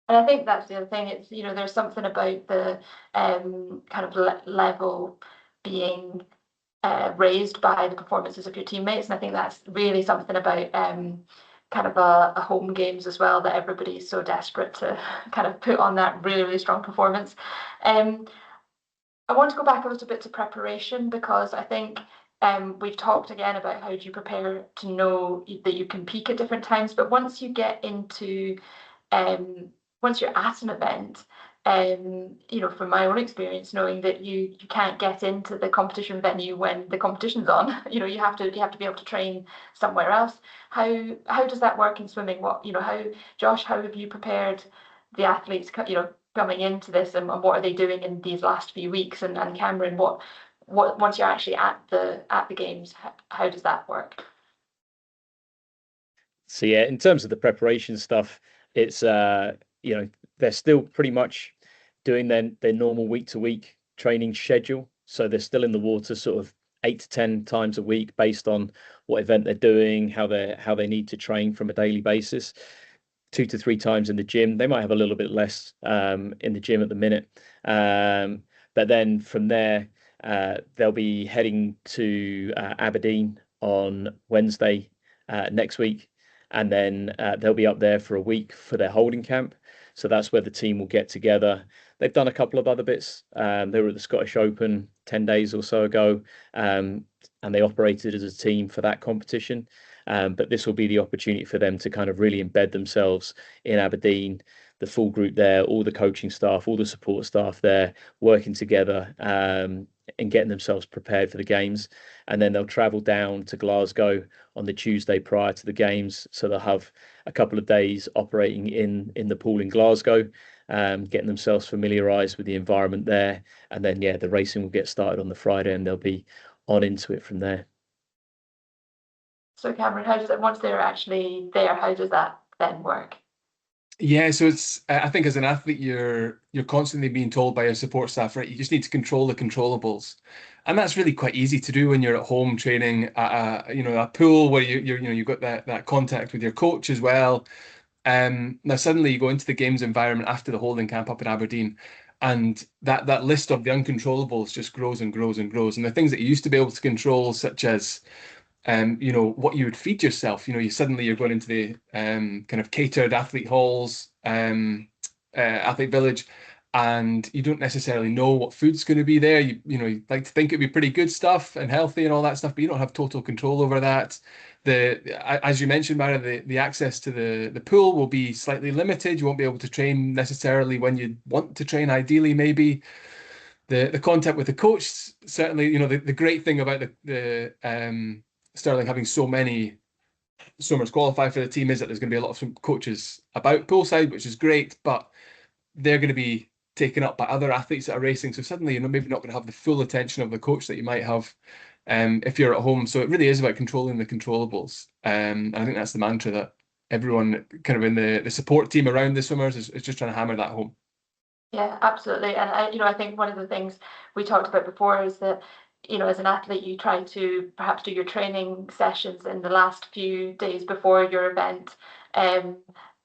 And I think that's the other thing. It's there's something about the kind of level being raised by the performances of your teammates, and I think that's really something about kind of a home games as well, that everybody's so desperate to kind of put on that really, really strong performance. I want to go back a little bit to preparation, because I think we've talked again about how do you prepare to know that you can peak at different times, but once you get into once you're at an event, from my own experience, knowing that you can't get into the competition venue when the competition's on, you have to be able to train somewhere else. How does that work in swimming? Josh, how have you prepared the athletes, coming into this, and what are they doing in these last few weeks? And Cameron, what once you're actually at the games, how does that work? So yeah, in terms of the preparation stuff, it's they're still pretty much doing their normal week-to-week training schedule. So they're still in the water sort of 8 to 10 times a week, based on what event they're doing, how they need to train from a daily basis. 2 to 3 times in the gym. They might have a little bit less in the gym at the minute. But then from there, they'll be heading to Aberdeen on Wednesday next week. And then they'll be up there for a week for their holding camp. So that's where the team will get together. They've done a couple of other bits. They were at the Scottish Open 10 days or so ago, and they operated as a team for that competition. But this will be the opportunity for them to kind of really embed themselves in Aberdeen, the full group there, all the coaching staff, all the support staff there, working together and getting themselves prepared for the games. And then they'll travel down to Glasgow on the Tuesday prior to the games. So they'll have a couple of days operating in the pool in Glasgow, getting themselves familiarised with the environment there. And then, yeah, the racing will get started on the Friday, and they'll be on into it from there. So Cameron, how does it, once they're actually there, how does that then work? Yeah, so it's I think as an athlete, you're constantly being told by your support staff, right? You just need to control the controllables, and that's really quite easy to do when you're at home training at a pool where you've got that contact with your coach as well. Now suddenly you go into the games environment after the holding camp up in Aberdeen, and that list of the uncontrollables just grows and grows and grows. And the things that you used to be able to control, such as what you would feed yourself, you're going into the kind of catered athlete halls, athlete village, and you don't necessarily know what food's going to be there. You'd like to think it'd be pretty good stuff and healthy and all that stuff, but you don't have total control over that. As you mentioned, Mara, the access to the pool will be slightly limited. You won't be able to train necessarily when you want to train, ideally, maybe. The contact with the coach, certainly, the great thing about the Stirling having so many swimmers qualify for the team is that there's going to be a lot of coaches about poolside, which is great, but they're going to be taken up by other athletes that are racing. So suddenly you're maybe not going to have the full attention of the coach that you might have if you're at home. So it really is about controlling the controllables. And I think that's the mantra that everyone kind of in the support team around the swimmers is just trying to hammer that home. Yeah, absolutely. And I think one of the things we talked about before is that, as an athlete, you try to perhaps do your training sessions in the last few days before your event,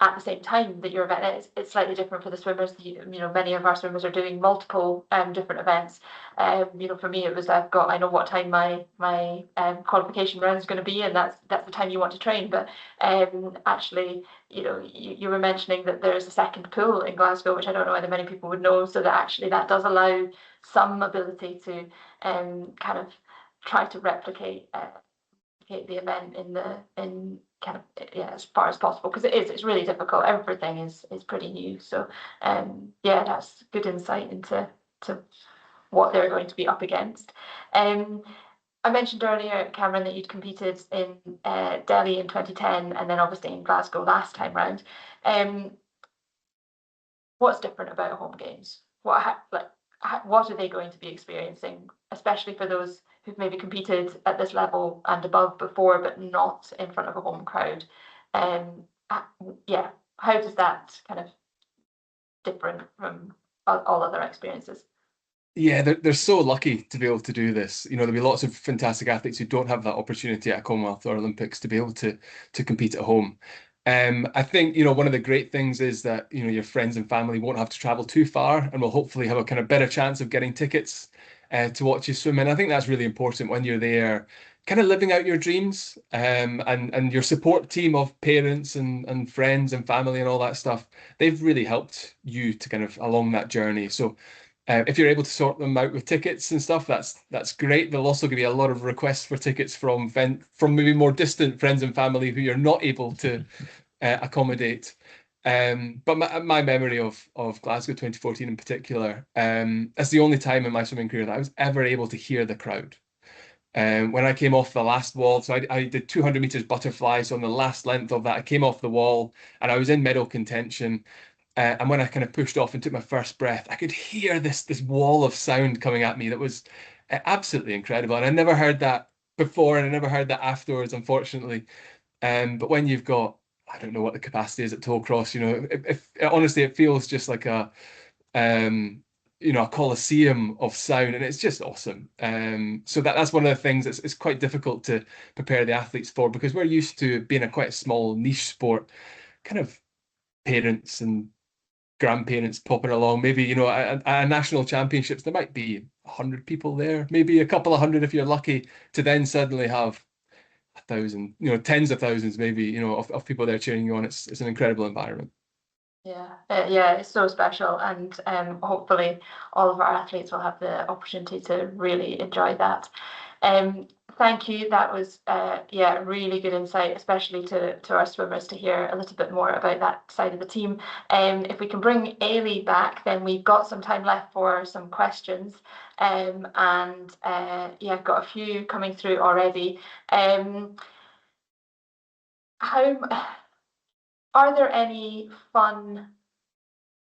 at the same time that your event is. It's slightly different for the swimmers. Many of our swimmers are doing multiple different events. For me, it was I know what time my qualification round is going to be, and that's the time you want to train. But actually, you were mentioning that there's a second pool in Glasgow, which I don't know whether many people would know. So that actually that does allow some ability to kind of try to replicate the event in kind of as far as possible, because it's really difficult. Everything is pretty new. So that's good insight into what they're going to be up against. I mentioned earlier, Cameron, that you'd competed in Delhi in 2010 and then obviously in Glasgow last time round. What's different about home games? What are they going to be experiencing, especially for those who've maybe competed at this level and above before, but not in front of a home crowd? How does that kind of different from all other experiences? Yeah, they're so lucky to be able to do this. There'll be lots of fantastic athletes who don't have that opportunity at a Commonwealth or Olympics to be able to compete at home. I think, one of the great things is that, your friends and family won't have to travel too far and will hopefully have a kind of better chance of getting tickets to watch you swim. And I think that's really important when you're there, kind of living out your dreams, and your support team of parents and friends and family and all that stuff. They've really helped you to kind of along that journey. So if you're able to sort them out with tickets and stuff, that's great. They'll also give you a lot of requests for tickets from maybe more distant friends and family who you're not able to accommodate. But my memory of Glasgow 2014 in particular, that's the only time in my swimming career that I was ever able to hear the crowd. When I came off the last wall, so I did 200 meters butterfly, so on the last length of that, I came off the wall and I was in medal contention. And when I kind of pushed off and took my first breath, I could hear this wall of sound coming at me that was absolutely incredible. And I never heard that before, and I never heard that afterwards, unfortunately. But when you've got, I don't know what the capacity is at Tollcross, honestly, it feels just like a coliseum of sound, and it's just awesome. So that's one of the things it's quite difficult to prepare the athletes for, because we're used to being a quite small niche sport, kind of parents and grandparents popping along, maybe at national championships there might be 100 people there, maybe a couple of hundred if you're lucky, to then suddenly have 1,000, tens of thousands maybe, of people there cheering you on. It's an incredible environment. It's so special, and hopefully all of our athletes will have the opportunity to really enjoy that. Thank you. That was really good insight, especially to our swimmers, to hear a little bit more about that side of the team. If we can bring Eilidh back, then we've got some time left for some questions. I've got a few coming through already. Are there any fun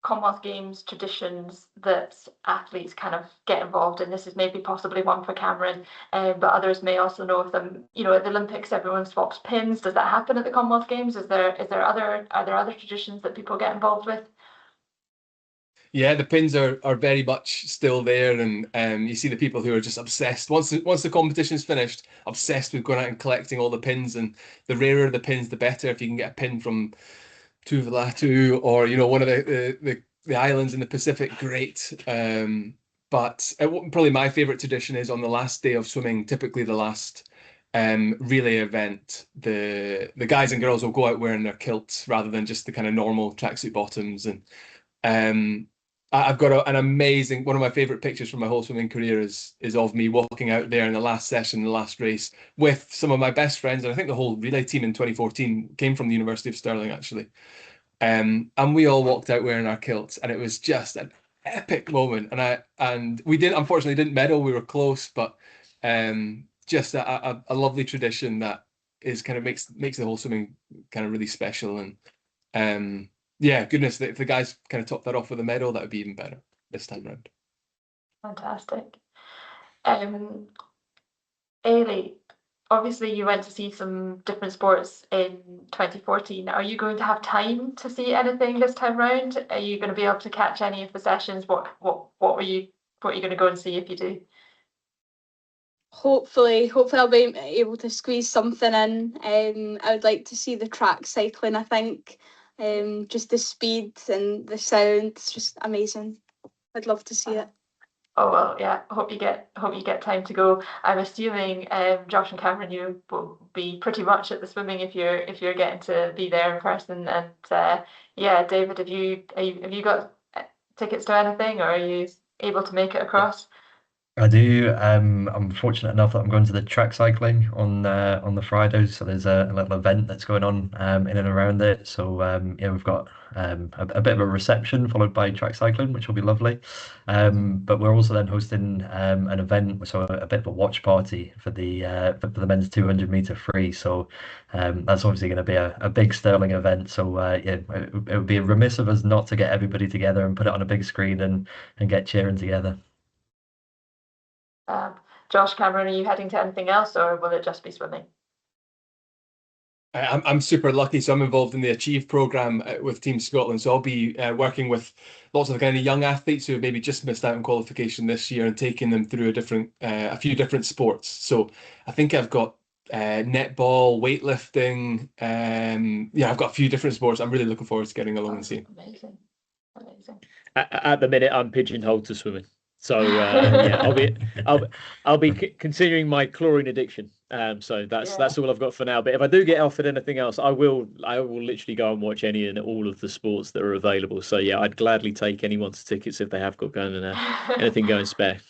Commonwealth Games traditions that athletes kind of get involved in? This is maybe possibly one for Cameron, but others may also know of them. At the Olympics, everyone swaps pins. Does that happen at the Commonwealth Games? Are there other traditions that people get involved with? Yeah, the pins are very much still there, and you see the people who are just obsessed. Once the competition's finished, obsessed with going out and collecting all the pins, and the rarer the pins, the better. If you can get a pin from Tuvalu, or one of the islands in the Pacific, great. But probably my favorite tradition is on the last day of swimming, typically the last relay event, the guys and girls will go out wearing their kilts rather than just the kind of normal tracksuit bottoms. And I've got an amazing, one of my favorite pictures from my whole swimming career is of me walking out there in the last session, the last race, with some of my best friends. And I think the whole relay team in 2014 came from the University of Stirling, actually. And we all walked out wearing our kilts, and it was just an epic moment. And we unfortunately didn't medal. We were close, but just a lovely tradition that is kind of makes the whole swimming kind of really special. And yeah, goodness, if the guys kind of top that off with a medal, that would be even better this time round. Fantastic. Eilidh, obviously you went to see some different sports in 2014. Are you going to have time to see anything this time round? Are you going to be able to catch any of the sessions? What are you going to go and see if you do? Hopefully I'll be able to squeeze something in. I would like to see the track cycling. I think just the speed and the sound, it's just amazing. I'd love to see it. Oh well, yeah. Hope you get time to go. I'm assuming Josh and Cameron, you will be pretty much at the swimming if you're getting to be there in person. And yeah, David, have you got tickets to anything, or are you able to make it across? I do. I'm fortunate enough that I'm going to the track cycling on the Friday. So there's a little event that's going on in and around it. So yeah, we've got a bit of a reception followed by track cycling, which will be lovely. But we're also then hosting an event, so a bit of a watch party for the men's 200-meter free. So that's obviously going to be a big Stirling event. So yeah, it would be remiss of us not to get everybody together and put it on a big screen and get cheering together. Josh, Cameron, are you heading to anything else, or will it just be swimming? I'm super lucky, so I'm involved in the Achieve programme with Team Scotland. So I'll be working with lots of kind of young athletes who have maybe just missed out on qualification this year and taking them through a few different sports. So I think I've got netball, weightlifting. Yeah, I've got a few different sports. I'm really looking forward to getting along and seeing. Amazing. At the minute, I'm pigeonholed to swimming. So yeah, I'll be considering my chlorine addiction. So that's all I've got for now. But if I do get offered anything else, I will literally go and watch any and all of the sports that are available. So yeah, I'd gladly take anyone's tickets if they have got going and anything going spare.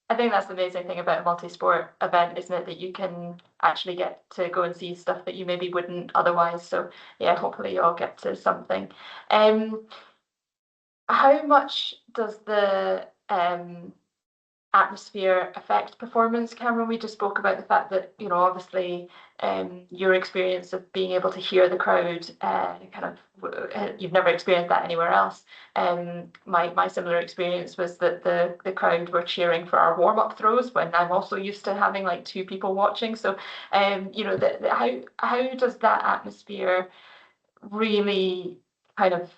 I think that's the amazing thing about a multi-sport event, isn't it? That you can actually get to go and see stuff that you maybe wouldn't otherwise. So yeah, hopefully you all get to something. How much does the atmosphere affect performance, Cameron? We just spoke about the fact that, obviously your experience of being able to hear the crowd, you've never experienced that anywhere else. My similar experience was that the crowd were cheering for our warm-up throws when I'm also used to having like two people watching. So how does that atmosphere really kind of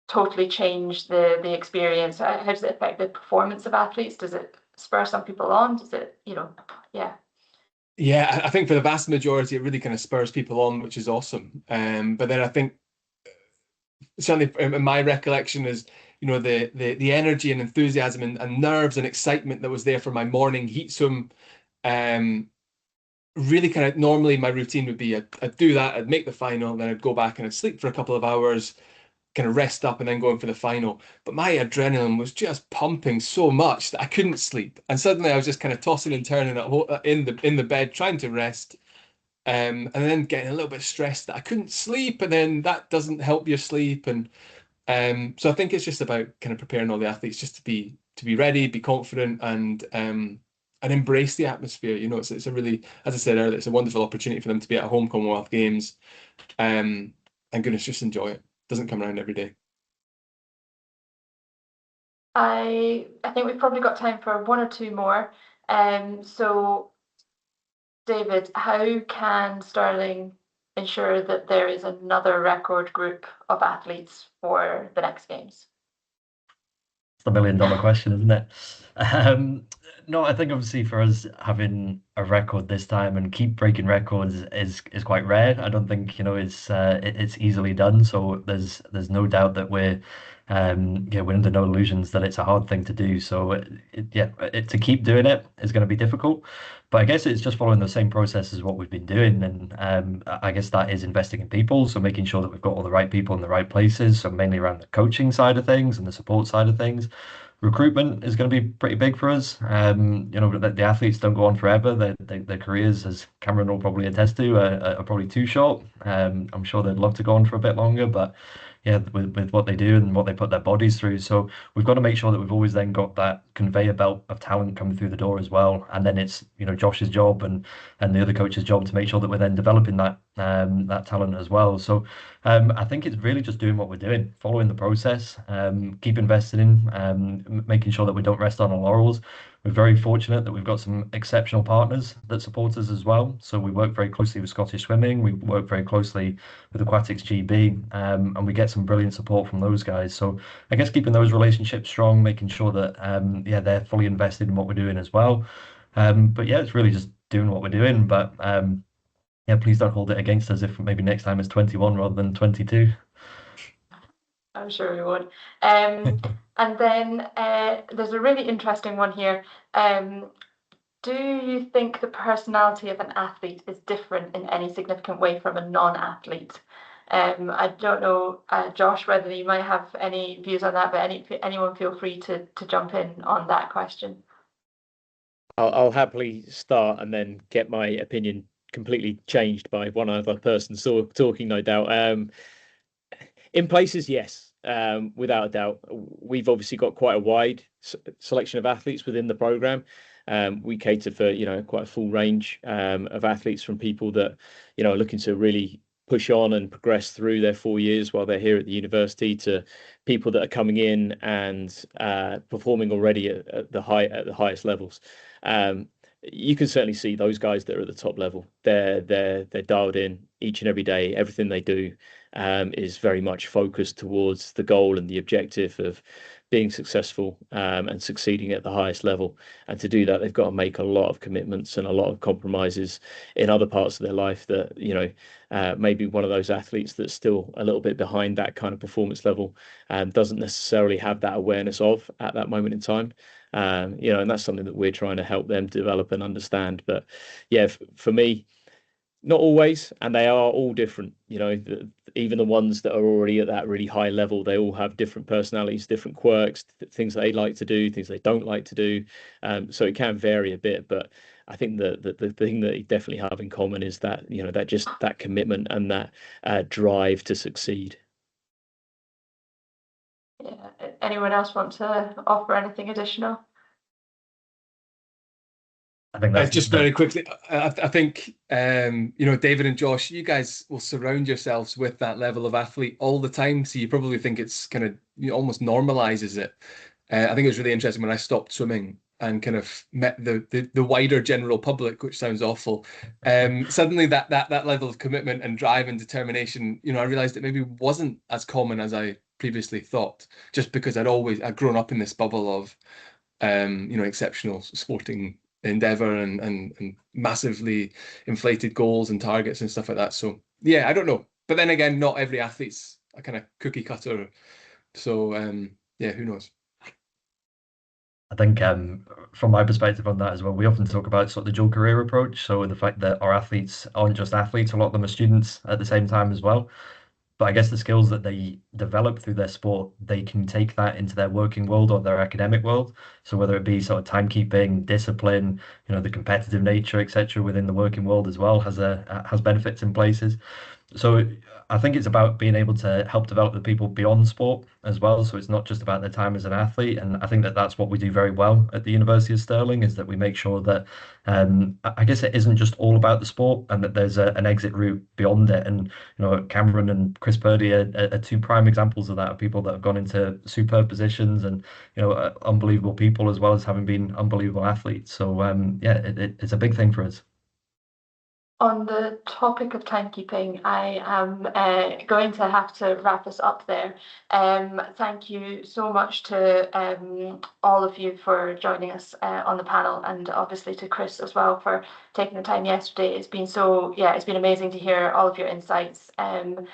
totally change the experience? How does it affect the performance of athletes? Does it spur some people on? Does it, yeah. Yeah, I think for the vast majority, it really kind of spurs people on, which is awesome. But then I think certainly in my recollection is, the energy and enthusiasm and nerves and excitement that was there for my morning heat swim. Really kind of normally my routine would be I'd do that, I'd make the final, then I'd go back and I'd sleep for a couple of hours, kind of rest up and then go in for the final. But my adrenaline was just pumping so much that I couldn't sleep. And suddenly I was just kind of tossing and turning in the bed, trying to rest. And then getting a little bit stressed that I couldn't sleep. And then that doesn't help your sleep. And so I think it's just about kind of preparing all the athletes just to be ready, be confident, and embrace the atmosphere. It's a really, as I said earlier, it's a wonderful opportunity for them to be at home Commonwealth Games. And goodness, just enjoy it. Doesn't come around every day. I think we've probably got time for one or two more. So David, how can Stirling ensure that there is another record group of athletes for the next games? It's the $1 million question, isn't it? No, I think obviously for us having a record this time and keep breaking records is quite rare. I don't think, it's easily done. So there's no doubt that we're under no illusions that it's a hard thing to do. So to keep doing it is going to be difficult. But I guess it's just following the same process as what we've been doing, and I guess that is investing in people. So making sure that we've got all the right people in the right places. So mainly around the coaching side of things and the support side of things. Recruitment is going to be pretty big for us. The athletes don't go on forever. Their careers, as Cameron will probably attest to, are probably too short. I'm sure they'd love to go on for a bit longer, but yeah, with what they do and what they put their bodies through. So we've got to make sure that we've always then got that conveyor belt of talent coming through the door as well. And then it's, Josh's job and the other coach's job to make sure that we're then developing that talent as well. So I think it's really just doing what we're doing, following the process, keep investing in, making sure that we don't rest on our laurels. We're very fortunate that we've got some exceptional partners that support us as well. So we work very closely with Scottish Swimming, we work very closely with Aquatics GB, and we get some brilliant support from those guys. So I guess keeping those relationships strong, making sure that they're fully invested in what we're doing as well. But yeah, it's really just doing what we're doing. But please don't hold it against us if maybe next time it's 21 rather than 22. I'm sure we would. And then there's a really interesting one here. Do you think the personality of an athlete is different in any significant way from a non-athlete? I don't know, Josh, whether you might have any views on that, but anyone feel free to jump in on that question. I'll happily start and then get my opinion completely changed by one other person talking, no doubt. In places, yes, without a doubt. We've obviously got quite a wide selection of athletes within the program. We cater for quite a full range of athletes, from people that are looking to really push on and progress through their 4 years while they're here at the university, to people that are coming in and performing already at the highest levels. You can certainly see those guys that are at the top level. They're dialed in each and every day. Everything they do is very much focused towards the goal and the objective of being successful and succeeding at the highest level. And to do that, they've got to make a lot of commitments and a lot of compromises in other parts of their life that, maybe one of those athletes that's still a little bit behind that kind of performance level doesn't necessarily have that awareness of at that moment in time. And that's something that we're trying to help them develop and understand. But yeah, for me, not always, and they are all different. Even the ones that are already at that really high level, they all have different personalities, different quirks, things they like to do, things they don't like to do. So it can vary a bit, but I think the thing that they definitely have in common is that that commitment and that drive to succeed. Yeah. Anyone else want to offer anything additional? I think that's just very quickly. I think David and Josh, you guys will surround yourselves with that level of athlete all the time, so you probably think it's kind of almost normalizes it. I think it was really interesting when I stopped swimming and kind of met the wider general public, which sounds awful. Suddenly that level of commitment and drive and determination, I realized it maybe wasn't as common as I previously thought, just because I'd grown up in this bubble of exceptional sporting endeavor and massively inflated goals and targets and stuff like that. So yeah, I don't know, but then again, not every athlete's a kind of cookie cutter, so who knows. I think from my perspective on that as well, we often talk about sort of the dual career approach. So the fact that our athletes aren't just athletes, a lot of them are students at the same time as well. But I guess the skills that they develop through their sport, they can take that into their working world or their academic world. So whether it be sort of timekeeping, discipline, the competitive nature, etc., within the working world as well has benefits in places. So I think it's about being able to help develop the people beyond sport as well. So it's not just about their time as an athlete. And I think that that's what we do very well at the University of Stirling, is that we make sure that I guess it isn't just all about the sport, and that there's an exit route beyond it. And Cameron and Chris Purdie are two prime examples of that, of people that have gone into superb positions and unbelievable people, as well as having been unbelievable athletes. So it's a big thing for us. On the topic of timekeeping, I am going to have to wrap us up there. Thank you so much to all of you for joining us on the panel, and obviously to Chris as well for taking the time yesterday. It's been it's been amazing to hear all of your insights and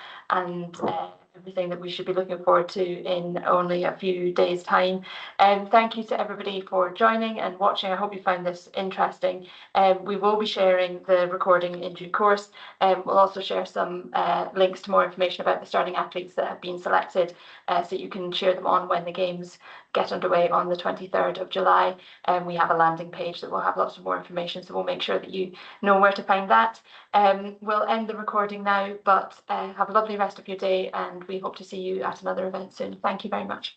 everything that we should be looking forward to in only a few days' time. Thank you to everybody for joining and watching. I hope you found this interesting. We will be sharing the recording in due course. We'll also share some links to more information about the Stirling athletes that have been selected, so you can cheer them on when the games get underway on the 23rd of July. We have a landing page that will have lots of more information, so we'll make sure that you know where to find that. We'll end the recording now, but have a lovely rest of your day, and we hope to see you at another event soon. Thank you very much.